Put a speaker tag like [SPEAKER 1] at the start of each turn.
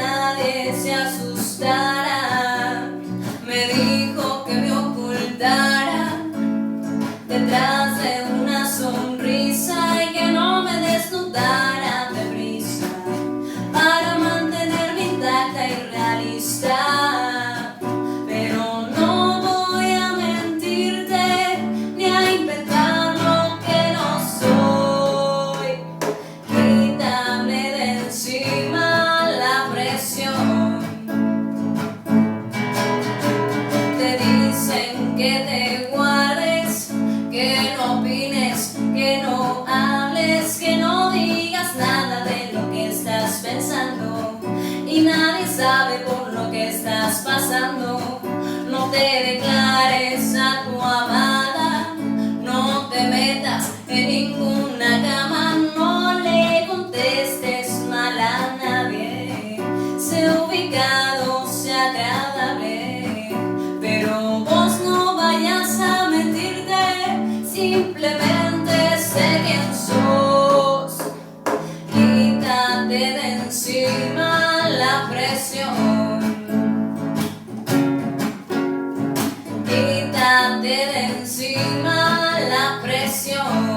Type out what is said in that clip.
[SPEAKER 1] nadie se asustara. Me dijo que me ocultara detrás de una sonrisa y que no me desnudara deprisa para mantenerme intacta y realista. Pero no voy a mentirte ni a inventar lo que no soy. Quítame de encima la presión. Te dicen que te guardes, que no opines, que no hables, que no digas nada de lo que estás pensando. Y nadie sabe por lo que estás pasando. No te declares a tu amada, no te metas en ninguna cama, no le contestes mal a nadie. Sé ubicado, sé agradable, pero vos no vayas a mentirte, simplemente sé quién sos. Quítate de encima la presión. Quítate de encima la presión.